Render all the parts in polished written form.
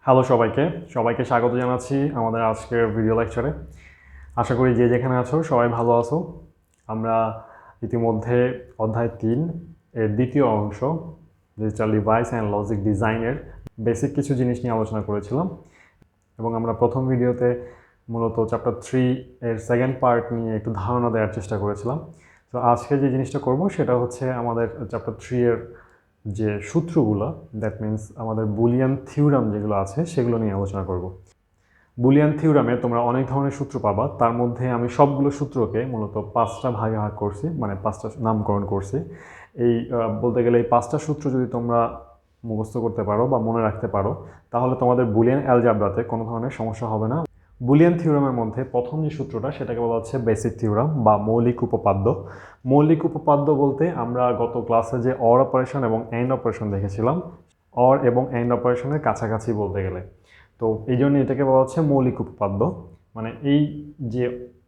Hello সবাইকে সবাইকে স্বাগত জানাচ্ছি আমাদের আজকের ভিডিও লেকচারে। আশা করি যে যেখানে আছো সবাই ভালো আছো। আমরা ইতিমধ্যে অধ্যায় 3 এর দ্বিতীয় অংশ ডিজিটাল ডিভাইস অ্যান্ড লজিক ডিজাইনের বেসিক কিছু জিনিস নিয়ে আলোচনা করেছিলাম এবং আমরা প্রথম ভিডিওতে মূলত চ্যাপ্টার 3 এর সেকেন্ড পার্ট নিয়ে একটু ধারণা দেওয়ার চেষ্টা করেছিলাম। তো আজকে যে জিনিসটা করব সেটা হচ্ছে আমাদের চ্যাপ্টার 3 এর যে সূত্রগুলো, দ্যাট মিন্স আমাদের বুলিয়ান থিওরাম যেগুলো আছে সেগুলো নিয়ে আলোচনা করব। বুলিয়ান থিওরামে তোমরা অনেক ধরনের সূত্র পাবা, তার মধ্যে আমি সবগুলো সূত্রকে মূলত 5টা ভাগে ভাগ করছি, মানে 5টা নামকরণ করছি। এই বলতে গেলে এই 5টা সূত্র যদি তোমরা মুখস্থ করতে পারো বা মনে রাখতে পারো তাহলে তোমাদের বুলিয়ান অ্যালজাবরাতে কোনো ধরনের সমস্যা হবে না। বুলিয়ান থিওরামের মধ্যে প্রথম যে সূত্রটা সেটাকে বলা হচ্ছে বেসিক থিওরাম বা মৌলিক উপপাদ্য। মৌলিক উপপাদ্য বলতে আমরা গত ক্লাসে যে অর অপারেশন এবং এন্ড অপারেশন দেখেছিলাম, অর এবং এন্ড অপারেশনের কাছাকাছি বলতে গেলে, তো এই জন্য এটাকে বলা হচ্ছে মৌলিক উপপাদ্য। মানে এই যে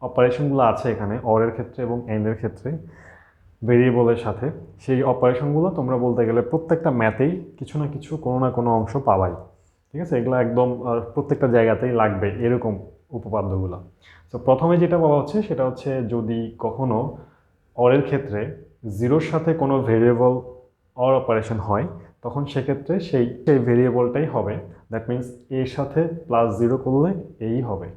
অপারেশনগুলো আছে এখানে অরের ক্ষেত্রে এবং এন্ডের ক্ষেত্রে ভেরিয়েবলের সাথে, সেই অপারেশনগুলো তোমরা বলতে গেলে প্রত্যেকটা ম্যাথেই কিছু না কিছু কোনো না কোনো অংশ পাবাই। ঠিক আছে, এগুলো একদম প্রত্যেকটা জায়গাতেই লাগবে এরকম উপপাদ্যগুলো। তো প্রথমে যেটা বলা হচ্ছে সেটা হচ্ছে যদি কখনো অরের ক্ষেত্রে জিরোর সাথে কোনো ভেরিয়েবল অর অপারেশন হয় তখন সেক্ষেত্রে সেই ভেরিয়েবলটাই হবে, দ্যাট মিন্স এর সাথে +0 করলে এই হবে।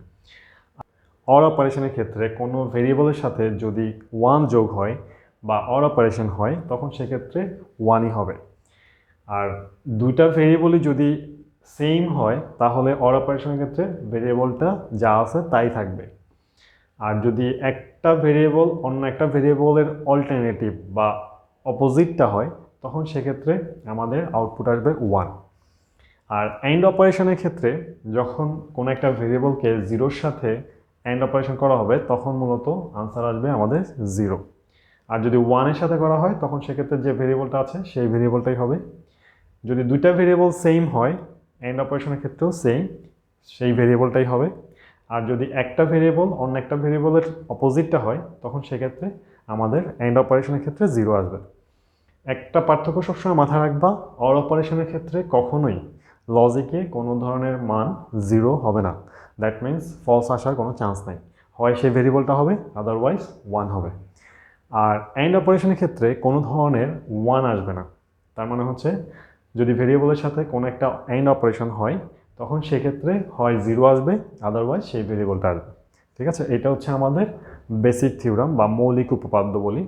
অর অপারেশনের ক্ষেত্রে কোনো ভেরিয়েবলের সাথে যদি 1 যোগ হয় বা অর অপারেশন হয় তখন সেক্ষেত্রে 1ই হবে। আর দুইটা ভেরিয়েবলই যদি সেম হয় তাহলে অর অপারেশনের ক্ষেত্রে ভেরিয়েবলটা যা আছে তাই থাকবে। আর যদি একটা ভেরিয়েবল অন্য একটা ভেরিয়েবলের অল্টারনেটিভ বা অপোজিটটা হয় তখন সেক্ষেত্রে আমাদের আউটপুট আসবে 1। আর এন্ড অপারেশনের ক্ষেত্রে যখন কোনো একটা ভেরিয়েবলকে জিরোর সাথে এন্ড অপারেশন করা হবে তখন মূলত আনসার আসবে আমাদের 0। আর যদি 1-এর সাথে করা হয় তখন সেক্ষেত্রে যে ভেরিয়েবলটা আছে সেই ভেরিয়েবলটাই হবে। যদি দুইটা ভেরিয়েবল সেম হয় এন্ড অপারেশনের ক্ষেত্রেও সেম, সেই ভেরিয়েবলটাই হবে। আর যদি একটা ভেরিয়েবল অন্য একটা ভেরিয়েবলের অপোজিটটা হয় তখন সেক্ষেত্রে আমাদের এন্ড অপারেশনের ক্ষেত্রে 0 আসবে। একটা পার্থক্য সবসময় মাথায় রাখবা, অর অপারেশনের ক্ষেত্রে কখনোই লজিকে কোনো ধরনের মান 0 হবে না, দ্যাট মিন্স ফলস আসার কোনো চান্স নাই, হয় সেই ভেরিয়েবলটা হবে আদারওয়াইজ 1 হবে। আর এন্ড অপারেশনের ক্ষেত্রে কোনো ধরনের 1 আসবে না, তার মানে হচ্ছে যদি ভেরিয়েবলের সাথে কোনো একটা এন্ড অপারেশন হয় তখন সেক্ষেত্রে হয় 0 আসবে আদারওয়াইজ সেই ভেরিয়েবলটা আসবে। ঠিক আছে, এটা হচ্ছে আমাদের বেসিক থিওরাম বা মৌলিক উপপাদ্য বলি।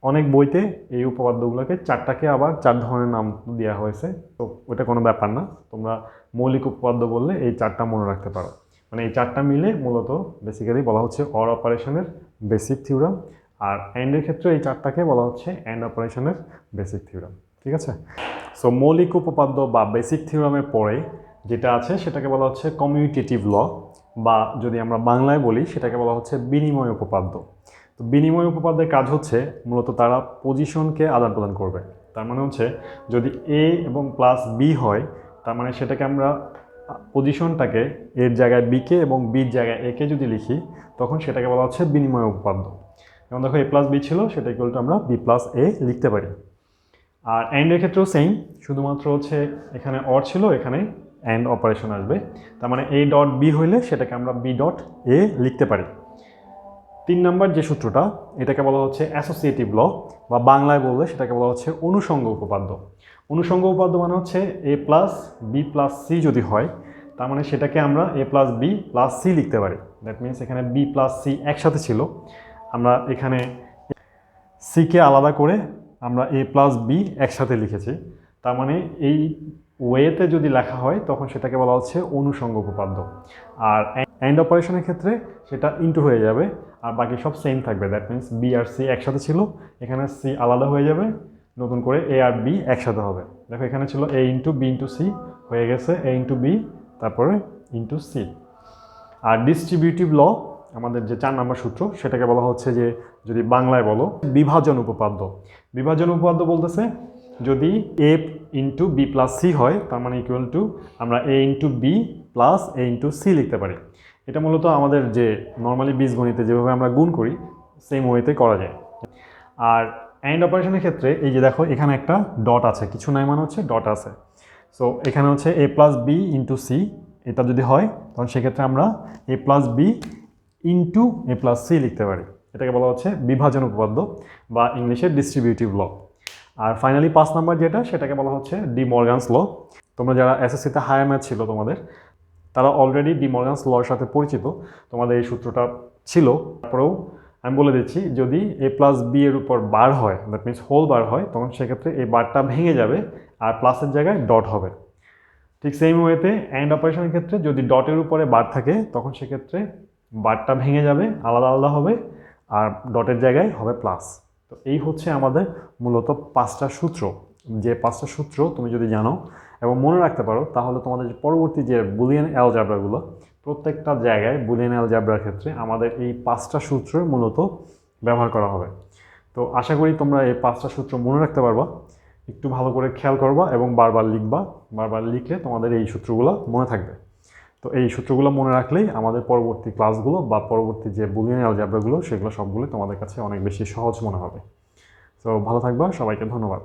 অনেক বইতে এই উপপাদ্যগুলোকে 4টাকে আবার 4 ধরনের নাম দেওয়া হয়েছে, তো ওটা কোনো ব্যাপার না। তোমরা মৌলিক উপপাদ্য বললে এই 4টা মনে রাখতে পারো। মানে এই 4টা মিলে মূলত বেসিক্যালি বলা হচ্ছে অর অপারেশনের বেসিক থিওরাম, আর এন্ডের ক্ষেত্রে এই 4টাকে বলা হচ্ছে এন্ড অপারেশনের বেসিক থিওরাম। ঠিক আছে, সো মৌলিক উপপাদ্য বা বেসিক থিওরামের পরে যেটা আছে সেটাকে বলা হচ্ছে কমিউটেটিভ ল, বা যদি আমরা বাংলায় বলি সেটাকে বলা হচ্ছে বিনিময় উপপাদ্য। তো বিনিময় উপপাদ্যের কাজ হচ্ছে মূলত তারা পজিশনকে আদান প্রদান করবে। তার মানে হচ্ছে যদি এ এবং +b হয় তার মানে সেটাকে আমরা পজিশনটাকে এর জায়গায় বিকে এবং বির জায়গায় একে যদি লিখি তখন সেটাকে বলা হচ্ছে বিনিময় উপপাদ্য। যেমন দেখো a+b ছিল, সেটা ইকুয়াল টু আমরা b+a লিখতে পারি। আর এন্ডের ক্ষেত্রেও সেম, শুধুমাত্র হচ্ছে এখানে অর ছিল, এখানে এন্ড অপারেশন আসবে। তার মানে a.b হইলে সেটাকে আমরা b.a লিখতে পারি। 3 নম্বর যে সূত্রটা এটাকে বলা হচ্ছে অ্যাসোসিয়েটিভ ল, বা বাংলায় বললে সেটাকে বলা হচ্ছে অনুষঙ্গ উপপাদ্য। অনুষঙ্গ উপপাদ্য মানে হচ্ছে a+b+c যদি হয় তার মানে সেটাকে আমরা a+b+c লিখতে পারি। দ্যাট মিনস এখানে b+c একসাথে ছিল, আমরা এখানে সিকে আলাদা করে আমরা a+b একসাথে লিখেছি। তার মানে এই ওয়েতে যদি লেখা হয় তখন সেটাকে বলা হচ্ছে অনুষঙ্গ উপপাদ্য। আর এন্ড অপারেশনের ক্ষেত্রে সেটা ইন্টু হয়ে যাবে আর বাকি সব সেম থাকবে, দ্যাট মিনস বি আর সি একসাথে ছিল, এখানে সি আলাদা হয়ে যাবে, নতুন করে এ আর বি একসাথে হবে। দেখো এখানে ছিল এ ইন্টু বি ইন্টু সি, হয়ে গেছে এ ইন্টু বি তারপরে ইন্টু সি। আর ডিস্ট্রিবিউটিভ ল আমাদের যে 4 নম্বর সূত্র সেটাকে বলা হচ্ছে যে, যদি বাংলায় বলো, বিভাজন উপপাদ্য। বিভাজন উপপাদ্য বলতেছে যদি এ ইন্টু b+c হয় তার মানে ইকুয়াল টু আমরা এ ইন্টু বি প্লাস এ ইন্টু সি লিখতে পারি। এটা মূলত আমাদের যে নর্মালি বীজগণিতে যেভাবে আমরা গুণ করি সেম ওয়েতে করা যায়। আর এন্ড অপারেশনের ক্ষেত্রে এই যে দেখো এখানে একটা ডট আছে, কিছু নাই মানে হচ্ছে ডট আছে, সো এখানে হচ্ছে a plus B into C, এটা যদি হয় তখন সেক্ষেত্রে আমরা a plus B into A plus C লিখতে পারি। এটাকে বলা হচ্ছে বিভাজন উপপাদ্য বা ইংলিশে ডিস্ট্রিবিউটিভ ল। আর ফাইনালি 5 নাম্বার যেটা, সেটাকে বলা হচ্ছে ডি মর্গানস ল। তোমরা যারা এসএসসিতে হায়ার ম্যাথ ছিল তোমাদের, তারা অলরেডি ডি মর্গানস লর সাথে পরিচিত, তোমাদের এই সূত্রটা ছিল। তারপরেও আমি বলে দিচ্ছি, যদি এ প্লাস বি এর উপর বার হয়, দ্যাট মিনস হোল বার হয়, তখন সেক্ষেত্রে এই বারটা ভেঙে যাবে আর প্লাসের জায়গায় ডট হবে। ঠিক সেম ওয়েতে অ্যান্ড অপারেশনের ক্ষেত্রে যদি ডটের উপরে বার থাকে, তখন সেক্ষেত্রে বারটা ভেঙে যাবে, আলাদা আলাদা হবে, আর ডটের জায়গায় হবে প্লাস। তো এই হচ্ছে আমাদের মূলত 5টা সূত্র। যে 5টা সূত্র তুমি যদি জানো এবং মনে রাখতে পারো, তাহলে তোমাদের যে পরবর্তী যে বুলিয়ান অ্যালজেব্রাগুলো, প্রত্যেকটা জায়গায় বুলিয়ান অ্যালজেব্রার ক্ষেত্রে আমাদের এই 5টা সূত্র মূলত ব্যবহার করা হবে। তো আশা করি তোমরা এই 5টা সূত্র মনে রাখতে পারবা। একটু ভালো করে খেয়াল করবা এবং বারবার লিখবা। বারবার লিখলে তোমাদের এই সূত্রগুলো মনে থাকবে। তো এই সূত্রগুলো মনে রাখলেই আমাদের পরবর্তী ক্লাসগুলো বা পরবর্তী যে বুলিয়ান অ্যালজেব্রাগুলো, সেগুলো সবগুলো তোমাদের কাছে অনেক বেশি সহজ মনে হবে। তো ভালো থাকবা, সবাইকে ধন্যবাদ।